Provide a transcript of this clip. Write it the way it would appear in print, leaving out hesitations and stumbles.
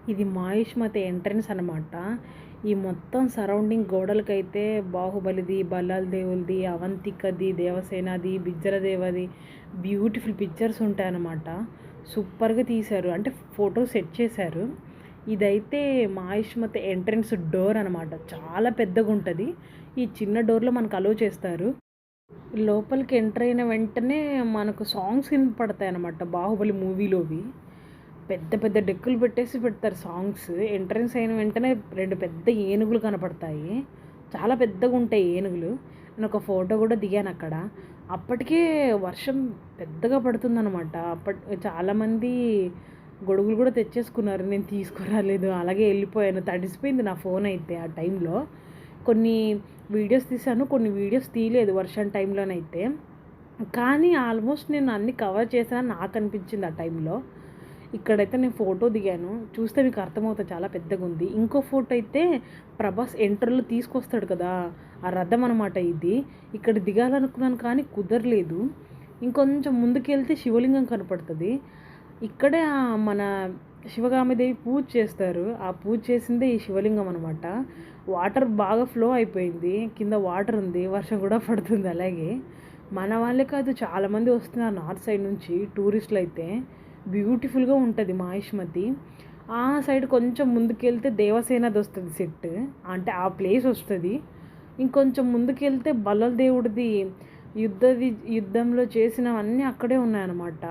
ఇది మాహిష్మతి ఎంట్రన్స్ అనమాట. ఈ మొత్తం సరౌండింగ్ గోడలకైతే బాహుబలిది, బల్లాల దేవుడిది, అవంతికది, దేవసేనది, బిజ్జల దేవది బ్యూటిఫుల్ పిక్చర్స్ ఉంటాయన్నమాట. సూపర్‌గా తీశారు. అంటే ఫోటో సెట్ చేశారు. ఇదైతే మాహిష్మతి ఎంట్రన్స్ డోర్ అనమాట. చాలా పెద్దగుంటది. ఈ చిన్న డోర్‌లో మనకు అలో చేస్తారు. లోపలికి ఎంటర్ అయిన వెంటనే మనకు సాంగ్స్ వినపడతాయన్నమాట. 'బాహుబలి' మూవీలోవి. పెద్ద పెద్ద డెక్కులు పెట్టేసి పెడతారు సాంగ్స్. ఎంట్రన్స్ అయిన వెంటనే 2 పెద్ద ఏనుగులు కనపడతాయి. చాలా పెద్దగుంటాయి ఏనుగులు. నేనొక ఫోటో గూడా దిగానక్కడ. అప్పటికే వర్షం పెద్దగా పడుతుందనమాట. చాలామంది గొడుగులు గూడా తెచ్చేసుకున్నారు. నేను తీసుకురాలేదు. అలాగే ఎళ్ళిపోయాను. తడిసిపోయింది నా ఫోనయితే ఆ టైంలో. కొన్ని వీడియోస్ తీశాను. కొన్ని వీడియోస్ తీయలేదు వర్షం టైంలోనైతే. కానీ ఆల్మోస్ట్ నేను అన్నీ కవర్ చేశానని నాకనిపించింది ఆ టైంలో. ఇక్కడైతే నేను ఫోటో దిగాను. చూస్తే మీకు అర్థమవుతది చాలా పెద్దగుంది. ఇంకో ఫోటో అయితే ప్రభాస్ ఎంట్రీలో తీసుకొస్తాడు కదా! ఆ రథం అనమాట ఇది. ఇక్కడ దిగాలనుకున్నాను కానీ కుదరలేదు. ఇంకొంచెం ముందుకెళ్తే శివలింగం కనపడతది. ఇక్కడే మన శివగామిదేవి పూజ చేస్తారు. ఆ పూజ చేసిందే ఈ శివలింగం అనమాట. వాటర్ బాగా ఫ్లో అయిపోయింది. కింద వాటర్ ఉంది. వర్షం కూడా పడుతుంది అలాగే. మన వాళ్ళే కాదు చాలామంది వస్తున్నారు నార్త్ సైడ్ నుంచి టూరిస్టులైతే. బ్యూటిఫుల్‌గా ఉంటది మాహిష్మతి. ఆ సైడ్ కొంచెం ముందుకెళ్తే దేవసేనదొస్తది సెట్. అంటే ఆ ప్లేస్ వస్తది. ఇంకొంచెం ముందుకెళ్తే బల్లల దేవుడిది యుద్ధంలో చేసినవన్నీ అక్కడే ఉన్నాయన్నమాట.